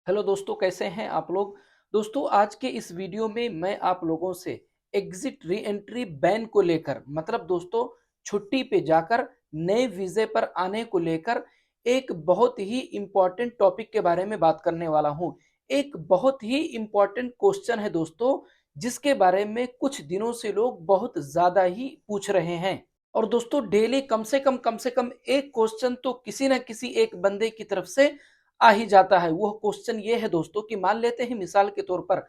Hello दोस्तों, कैसे हैं आप लोग। दोस्तों, आज के इस वीडियो में मैं आप लोगों से एग्जिट री एंट्री बैन को लेकर मतलब दोस्तों छुट्टी पे जाकर नए वीज़े पर आने को लेकर एक बहुत ही इम्पोर्टेंट टॉपिक के बारे में बात करने वाला हूं। एक बहुत ही इम्पोर्टेंट क्वेश्चन है दोस्तों, जिसके बारे में कुछ दिनों से लोग बहुत ज़्यादा ही पूछ रहे हैं। और दोस्तों डेली कम से कम एक क्वेश्चन तो किसी न किसी एक बंदे की तरफ से आ ही जाता है। वो क्वेश्चन ये है दोस्तों कि मान लेते हैं मिसाल के तौर पर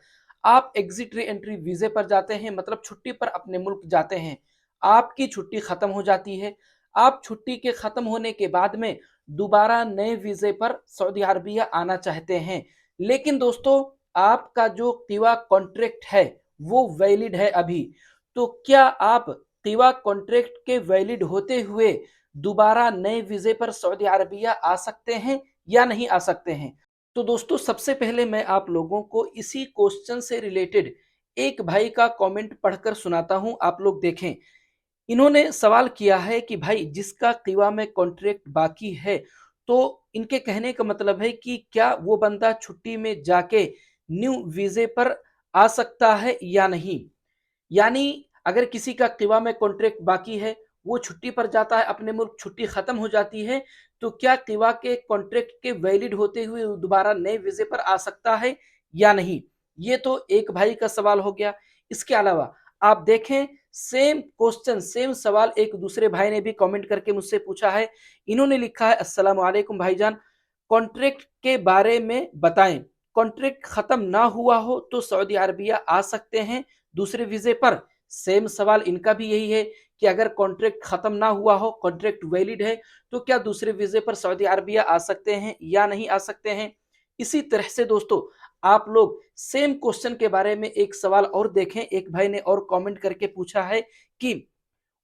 आप एग्जिट री एंट्री वीजे पर जाते हैं, मतलब छुट्टी पर अपने मुल्क जाते हैं। आपकी छुट्टी खत्म हो जाती है। आप छुट्टी के खत्म होने के बाद में दोबारा नए वीजे पर सऊदी अरबिया आना चाहते हैं, लेकिन दोस्तों आपका जो तीवा कॉन्ट्रैक्ट है वो वैलिड है अभी। तो क्या आप तीवा कॉन्ट्रैक्ट के वैलिड होते हुए दोबारा नए वीजे पर सऊदी अरबिया आ सकते हैं या नहीं आ सकते हैं। तो दोस्तों सबसे पहले मैं आप लोगों को इसी क्वेश्चन से रिलेटेड एक भाई का कमेंट पढ़कर सुनाता हूं, आप लोग देखें। इन्होंने सवाल किया है कि भाई जिसका कीवा में कॉन्ट्रैक्ट बाकी है, तो इनके कहने का मतलब है कि क्या वो बंदा छुट्टी में जाके न्यू वीजे पर आ सकता है या नहीं। यानी अगर किसी का कीवा में कॉन्ट्रैक्ट बाकी है, वो छुट्टी पर जाता है, अपने मुल्क छुट्टी खत्म हो जाती है, तो क्या कीवा के कॉन्ट्रैक्ट के वैलिड होते हुए दोबारा नए वीजे पर आ सकता है या नहीं। ये तो एक भाई का सवाल हो गया। इसके अलावा आप देखें, सेम क्वेश्चन सेम सवाल एक दूसरे भाई ने भी कमेंट करके मुझसे पूछा है। इन्होंने लिखा है, अस्सलाम वालेकुम भाईजान, कॉन्ट्रैक्ट के बारे में बताएं। कॉन्ट्रैक्ट खत्म ना हुआ हो तो सऊदी अरबिया आ सकते हैं दूसरे वीजे पर। सेम सवाल इनका भी यही है कि अगर कॉन्ट्रैक्ट खत्म ना हुआ हो, कॉन्ट्रैक्ट वैलिड है, तो क्या दूसरे वीजे पर सऊदी अरबिया आ सकते हैं या नहीं आ सकते हैं। इसी तरह से दोस्तों आप लोग सेम क्वेश्चन के बारे में एक सवाल और देखें। एक भाई ने और कमेंट करके पूछा है कि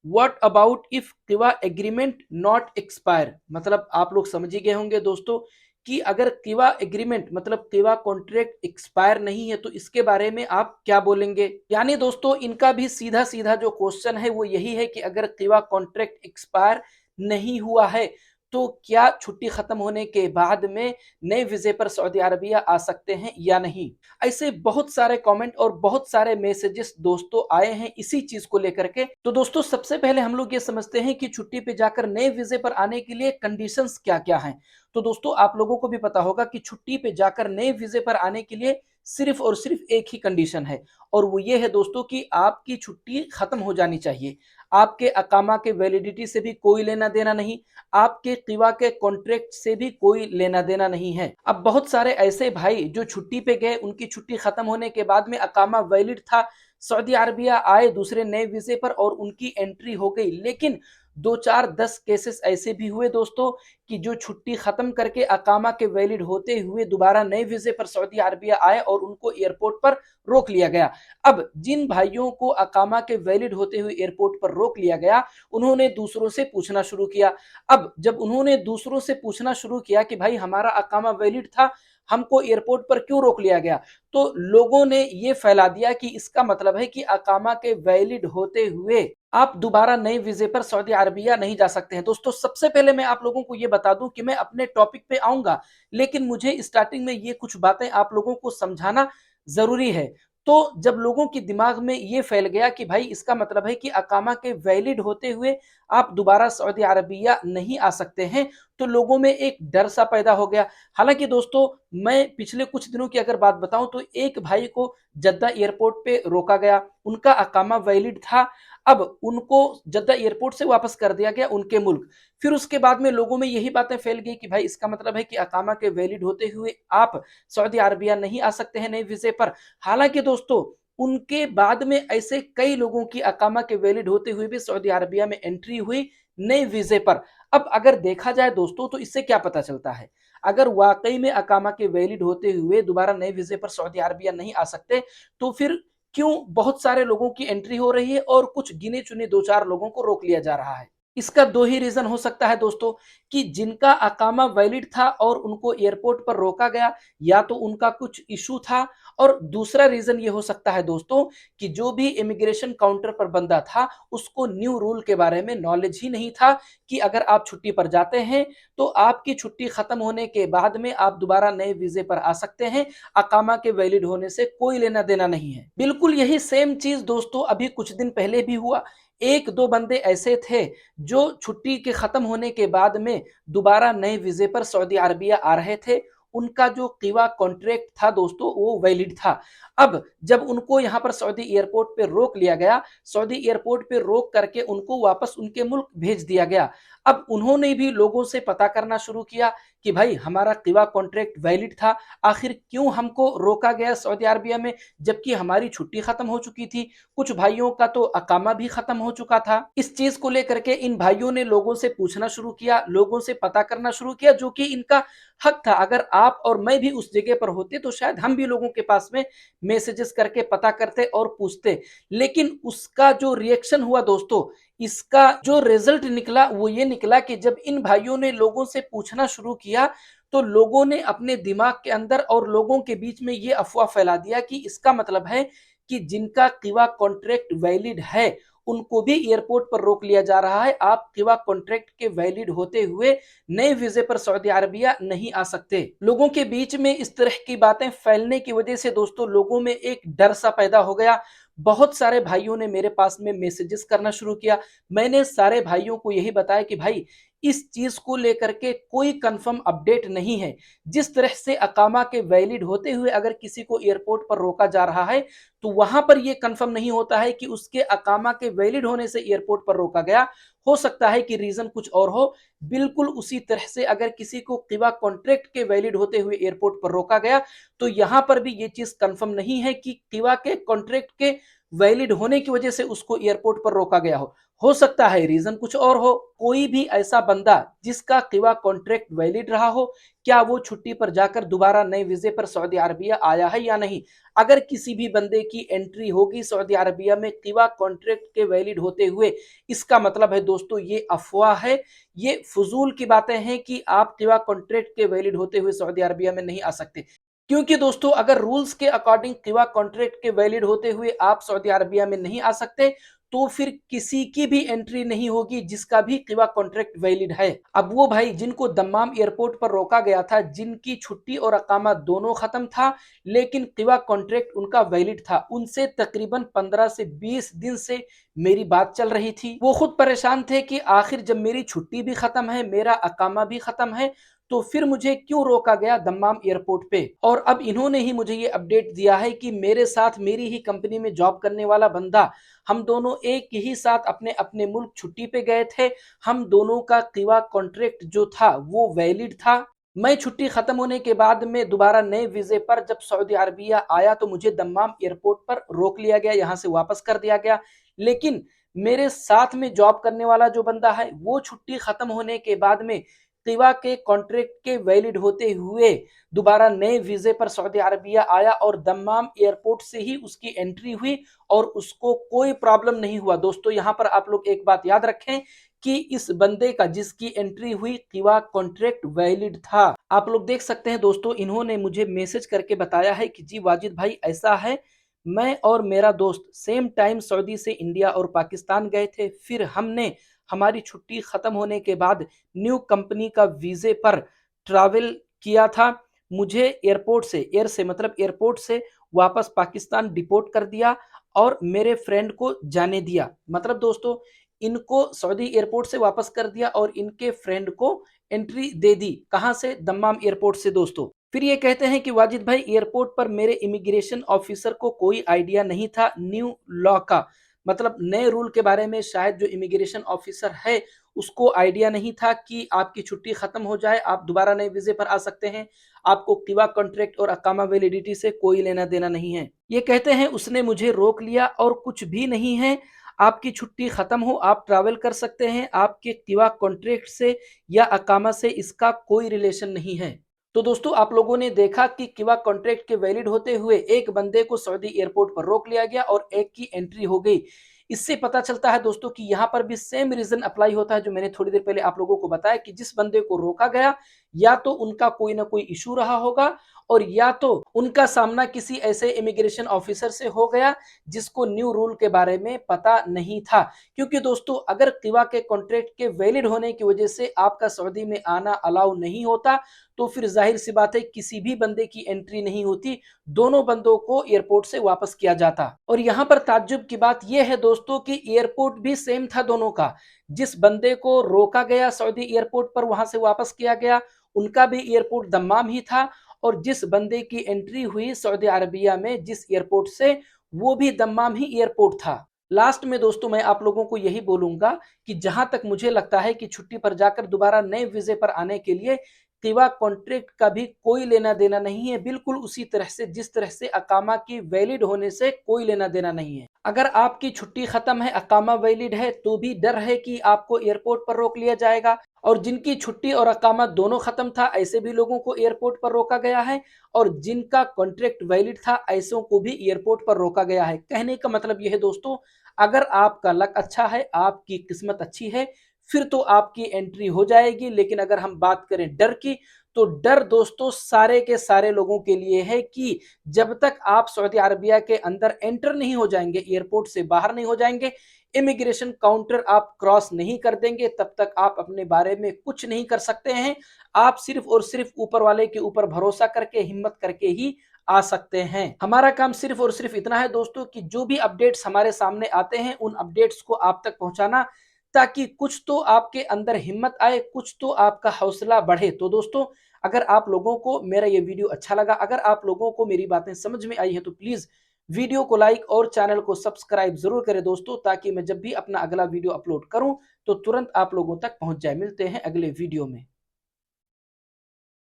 व्हाट अबाउट इफ किवा एग्रीमेंट नॉट एक्सपायर। मतलब आप लोग समझ ही गए होंगे दोस्तों कि अगर किवा एग्रीमेंट मतलब किवा कॉन्ट्रैक्ट एक्सपायर नहीं है तो इसके बारे में आप क्या बोलेंगे। यानी दोस्तों इनका भी सीधा सीधा जो क्वेश्चन है वो यही है कि अगर किवा कॉन्ट्रैक्ट एक्सपायर नहीं हुआ है तो क्या छुट्टी खत्म होने के बाद में नए वीजे पर सऊदी अरबिया आ सकते हैं या नहीं। ऐसे बहुत सारे कमेंट और बहुत सारे मैसेजेस दोस्तों आए हैं इसी चीज को लेकर के। तो दोस्तों सबसे पहले हम लोग ये समझते हैं कि छुट्टी पे जाकर नए वीजे पर आने के लिए कंडीशंस क्या क्या हैं। तो दोस्तों आप लोगों को भी पता होगा कि छुट्टी पे जाकर नए वीजे पर आने के लिए सिर्फ और सिर्फ एक ही कंडीशन है, और वो ये है दोस्तों कि आपकी छुट्टी खत्म हो जानी चाहिए। आपके अकामा के वैलिडिटी से भी कोई लेना देना नहीं, आपके कीवा के कॉन्ट्रैक्ट से भी कोई लेना देना नहीं है। अब बहुत सारे ऐसे भाई जो छुट्टी पे गए, उनकी छुट्टी खत्म होने के बाद में अकामा वैलिड था, सऊदी अरबिया आए दूसरे नए वीजे पर और उनकी एंट्री हो गई, लेकिन दो चार 10 केसेस ऐसे भी हुए दोस्तों कि जो छुट्टी खत्म करके अकामा के वैलिड होते हुए दोबारा नए वीजे पर सऊदी अरबिया आए और उनको एयरपोर्ट पर रोक लिया गया। अब जिन भाइयों को अकामा के वैलिड होते हुए एयरपोर्ट पर रोक लिया गया, उन्होंने दूसरों से पूछना शुरू किया। अब जब उन्होंने दूसरों से पूछना शुरू किया कि भाई हमारा अकामा वैलिड था, हमको एयरपोर्ट पर क्यों रोक लिया गया, तो लोगों ने ये फैला दिया कि इसका मतलब है कि अकामा के वैलिड होते हुए आप दोबारा नए वीजे पर सऊदी अरबिया नहीं जा सकते हैं। दोस्तों सबसे पहले मैं आप लोगों को ये बता दूं कि मैं अपने टॉपिक पे आऊंगा, लेकिन मुझे स्टार्टिंग में ये कुछ बातें आप लोगों को समझाना जरूरी है। तो जब लोगों के दिमाग में ये फैल गया कि भाई इसका मतलब है कि अकामा के वैलिड होते हुए आप दोबारा सऊदी अरबिया नहीं आ सकते हैं, तो लोगों में एक डर सा पैदा हो गया। हालांकि दोस्तों मैं पिछले कुछ दिनों की अगर बात बताऊं तो एक भाई को जद्दा एयरपोर्ट पे रोका गया, उनका अकामा वैलिड था। अब उनको जद्दा एयरपोर्ट से वापस कर दिया गया उनके मुल्क। फिर उसके बाद में लोगों में यही बातें फैल गई कि भाई इसका मतलब है कि अकामा के वैलिड होते हुए आप सऊदी अरबिया नहीं आ सकते हैं नए वीजे पर। हालांकि दोस्तों उनके बाद में ऐसे कई लोगों की अकामा के वैलिड होते हुए भी सऊदी अरबिया में एंट्री हुई नए वीजे पर। अब अगर देखा जाए दोस्तों तो इससे क्या पता चलता है, अगर वाकई में अकामा के वैलिड होते हुए दोबारा नए वीजे पर सऊदी अरबिया नहीं आ सकते, तो फिर क्यों बहुत सारे लोगों की एंट्री हो रही है और कुछ गिने चुने दो चार लोगों को रोक लिया जा रहा है। इसका दो ही रीजन हो सकता है दोस्तों, कि जिनका अकामा वैलिड था और उनको एयरपोर्ट पर रोका गया, या तो उनका कुछ इशू था, और दूसरा रीजन ये हो सकता है दोस्तों कि जो भी इमिग्रेशन काउंटर पर बंदा था उसको न्यू रूल के बारे में नॉलेज ही नहीं था कि अगर आप छुट्टी पर जाते हैं तो आपकी छुट्टी खत्म होने के बाद में आप दोबारा नए वीजे पर आ सकते हैं, अकामा के वैलिड होने से कोई लेना देना नहीं है। बिल्कुल यही सेम चीज दोस्तों अभी कुछ दिन पहले भी हुआ। एक दो बंदे ऐसे थे जो छुट्टी के खत्म होने के बाद में दोबारा नए वीजे पर सऊदी अरबिया आ रहे थे। उनका जो कीवा कॉन्ट्रैक्ट था दोस्तों वो वैलिड था। अब जब उनको यहाँ पर सऊदी एयरपोर्ट पे रोक लिया गया, सऊदी एयरपोर्ट पे रोक करके उनको वापस उनके मुल्क भेज दिया गया। अब उन्होंने भी लोगों से पता करना शुरू किया कि भाई हमारा कीवा कॉन्ट्रैक्ट वैलिड था, आखिर क्यों हमको रोका गया सऊदी अरबिया में जबकि हमारी छुट्टी खत्म हो चुकी थी। कुछ भाइयों का तो अकामा भी खत्म हो चुका था। इस चीज को लेकर के इन भाइयों ने लोगों से पूछना शुरू किया, लोगों से पता करना शुरू किया, जो कि इनका हक था। अगर आप और मैं भी उस जगह पर होते तो शायद हम भी लोगों के पास में मैसेजेस करके पता करते और पूछते। लेकिन उसका जो रिएक्शन हुआ दोस्तों, इसका जो रिजल्ट निकला वो ये निकला कि जब इन भाइयों ने लोगों से पूछना शुरू किया तो लोगों ने अपने दिमाग के अंदर और लोगों के बीच में ये अफवाह फैला दिया कि इसका मतलब है कि जिनका कीवा कॉन्ट्रैक्ट वैलिड है उनको भी एयरपोर्ट पर रोक लिया जा रहा है। आप कीवा कॉन्ट्रैक्ट के वैलिड होते हुए नए वीजे पर सऊदी अरबिया नहीं आ सकते। लोगों के बीच में इस तरह की बातें फैलने की वजह से दोस्तों लोगों में एक डर सा पैदा हो गया। बहुत सारे भाइयों ने मेरे पास में मैसेजेस करना शुरू किया। मैंने सारे भाइयों को यही बताया कि भाई इस चीज को लेकर के कोई कंफर्म अपडेट नहीं है। जिस तरह से अकामा के वैलिड होते हुए अगर किसी को एयरपोर्ट पर रोका जा रहा है तो वहां पर यह कंफर्म नहीं होता है कि उसके अकामा के वैलिड होने से एयरपोर्ट पर रोका गया। हो सकता है कि रीजन कुछ और हो। बिल्कुल उसी तरह से अगर किसी को कीवा कॉन्ट्रैक्ट के वैलिड होते हुए एयरपोर्ट पर रोका गया तो यहां पर भी ये चीज कंफर्म नहीं है कि कीवा के कॉन्ट्रैक्ट के वैलिड होने की वजह से उसको एयरपोर्ट पर रोका गया हो सकता है रीजन कुछ और हो। कोई भी ऐसा बंदा जिसका कीवा कॉन्ट्रैक्ट वैलिड रहा हो, क्या वो छुट्टी पर जाकर दोबारा नए वीजे पर सऊदी अरबिया आया है या नहीं? अगर किसी भी बंदे की एंट्री होगी सऊदी अरबिया में कीवा कॉन्ट्रैक्ट के वैलिड होते हुए, इसका मतलब है दोस्तों ये अफवाह है, ये फजूल की बातें हैं कि आप कीवा कॉन्ट्रैक्ट के वैलिड होते हुए सऊदी अरबिया में नहीं आ सकते। क्योंकि दोस्तों अगर रूल्स के अकॉर्डिंग कीवा कॉन्ट्रैक्ट के वैलिड होते हुए आप सऊदी अरबिया में नहीं आ सकते तो फिर किसी की भी एंट्री नहीं होगी जिसका भी कीवा कॉन्ट्रैक्ट वैलिड है। अब वो भाई जिनको दम्माम एयरपोर्ट पर रोका गया था, जिनकी छुट्टी और अकामा दोनों खत्म था लेकिन कीवा कॉन्ट्रैक्ट उनका वैलिड था, उनसे तकरीबन 15 से 20 दिन से मेरी बात चल रही थी। वो खुद परेशान थे कि आखिर जब मेरी छुट्टी भी खत्म है, मेरा अकामा भी खत्म है, तो फिर मुझे क्यों रोका गया दम्माम एयरपोर्ट पे। और अब इन्होंने ही मुझे ये अपडेट दिया है कि मेरे साथ मेरी ही कंपनी में जॉब करने वाला बंदा, हम दोनों एक ही साथ अपने अपने मुल्क छुट्टी पे गए थे, हम दोनों का कीवा कॉन्ट्रैक्ट जो था वो वैलिड था। मैं छुट्टी खत्म होने के बाद में दोबारा नए वीजे पर जब सऊदी अरबिया आया तो मुझे दम्माम एयरपोर्ट पर रोक लिया गया, यहाँ से वापस कर दिया गया। लेकिन मेरे साथ में जॉब करने वाला जो बंदा है वो छुट्टी खत्म होने के बाद में कीवा के कॉन्ट्रैक्ट के वैलिड होते हुए दोबारा नए वीजे पर सऊदी अरबिया आया और दम्माम एयरपोर्ट से ही उसकी एंट्री हुई और उसको कोई प्रॉब्लम नहीं हुआ। दोस्तों यहाँ पर आप लोग एक बात याद रखें कि इस बंदे का जिसकी एंट्री हुई कीवा कॉन्ट्रैक्ट वैलिड था। आप लोग देख सकते हैं दोस्तों, इन्होंने मुझे मैसेज करके बताया है कि जी वाजिद भाई ऐसा है, मैं और मेरा दोस्त सेम टाइम सऊदी से इंडिया और पाकिस्तान गए थे, फिर हमने हमारी छुट्टी खत्म होने के बाद न्यू कंपनी का वीजे पर ट्रैवल किया था। मुझे एयरपोर्ट से एयरपोर्ट से वापस पाकिस्तान डिपोर्ट कर दिया और मेरे फ्रेंड को जाने दिया। मतलब दोस्तों इनको सऊदी एयरपोर्ट से वापस कर दिया और इनके फ्रेंड को एंट्री दे दी। कहां से? दम्माम एयरपोर्ट से दोस्तों। फिर ये कहते हैं कि वाजिद भाई एयरपोर्ट पर मेरे इमिग्रेशन ऑफिसर को कोई आइडिया नहीं था न्यू लॉ का, मतलब नए रूल के बारे में शायद जो इमिग्रेशन ऑफिसर है उसको आइडिया नहीं था कि आपकी छुट्टी खत्म हो जाए आप दोबारा नए वीजे पर आ सकते हैं, आपको कीवा कॉन्ट्रैक्ट और अकामा वैलिडिटी से कोई लेना देना नहीं है। ये कहते हैं उसने मुझे रोक लिया और कुछ भी नहीं है, आपकी छुट्टी खत्म हो आप ट्रैवल कर सकते हैं, आपके कीवा कॉन्ट्रैक्ट से या अकामा से इसका कोई रिलेशन नहीं है। तो दोस्तों आप लोगों ने देखा कि कीवा कॉन्ट्रैक्ट के वैलिड होते हुए एक बंदे को सऊदी एयरपोर्ट पर रोक लिया गया और एक की एंट्री हो गई। इससे पता चलता है दोस्तों कि यहाँ पर भी सेम रीजन अप्लाई होता है जो मैंने थोड़ी देर पहले आप लोगों को बताया कि जिस बंदे को रोका गया या तो उनका कोई ना कोई इशू रहा होगा और या तो उनका सामना किसी ऐसे इमिग्रेशन ऑफिसर से हो गया जिसको न्यू रूल के बारे में पता नहीं था। क्योंकि दोस्तों अगर किवा के कॉन्ट्रैक्ट के वैलिड होने की वजह से आपका सऊदी में आना अलाउ नहीं होता तो फिर जाहिर सी बात है किसी भी बंदे की एंट्री नहीं होती, दोनों बंदों को एयरपोर्ट से वापस किया जाता। और यहाँ पर ताज्जुब की बात यह है दोस्तों कि एयरपोर्ट भी सेम था दोनों का। जिस बंदे को रोका गया सऊदी एयरपोर्ट पर वहां से वापस किया गया, उनका भी एयरपोर्ट दम्माम ही था और जिस बंदे की एंट्री हुई सऊदी अरबिया में जिस एयरपोर्ट से, वो भी दम्माम ही एयरपोर्ट था। लास्ट में दोस्तों मैं आप लोगों को यही बोलूंगा कि जहां तक मुझे लगता है कि छुट्टी पर जाकर दोबारा नए वीजे पर आने के लिए किवा कॉन्ट्रैक्ट का भी कोई लेना देना नहीं है, बिल्कुल उसी तरह से जिस तरह से अकामा की वैलिड होने से कोई लेना देना नहीं है। अगर आपकी छुट्टी खत्म है, अकामा वैलिड है, तो भी डर है कि आपको एयरपोर्ट पर रोक लिया जाएगा और जिनकी छुट्टी और अकामा दोनों खत्म था ऐसे भी लोगों को एयरपोर्ट पर रोका गया है और जिनका कॉन्ट्रैक्ट वैलिड था ऐसों को भी एयरपोर्ट पर रोका गया है। कहने का मतलब यह है दोस्तों, अगर आपका लक अच्छा है, आपकी किस्मत अच्छी है, फिर तो आपकी एंट्री हो जाएगी। लेकिन अगर हम बात करें डर की, तो डर दोस्तों सारे के सारे लोगों के लिए है कि जब तक आप सऊदी अरबिया के अंदर एंटर नहीं हो जाएंगे, एयरपोर्ट से बाहर नहीं हो जाएंगे, इमिग्रेशन काउंटर आप क्रॉस नहीं कर देंगे, तब तक आप अपने बारे में कुछ नहीं कर सकते हैं। आप सिर्फ और सिर्फ ऊपर वाले के ऊपर भरोसा करके, हिम्मत करके ही आ सकते हैं। हमारा काम सिर्फ और सिर्फ इतना है दोस्तों कि जो भी अपडेट्स हमारे सामने आते हैं उन अपडेट्स को आप तक पहुंचाना, ताकि कुछ तो आपके अंदर हिम्मत आए, कुछ तो आपका हौसला बढ़े। तो दोस्तों अगर आप लोगों को मेरा ये वीडियो अच्छा लगा, अगर आप लोगों को मेरी बातें समझ में आई हैं, तो प्लीज वीडियो को लाइक और चैनल को सब्सक्राइब जरूर करें दोस्तों, ताकि मैं जब भी अपना अगला वीडियो अपलोड करूं तो तुरंत आप लोगों तक पहुंच जाए। मिलते हैं अगले वीडियो में।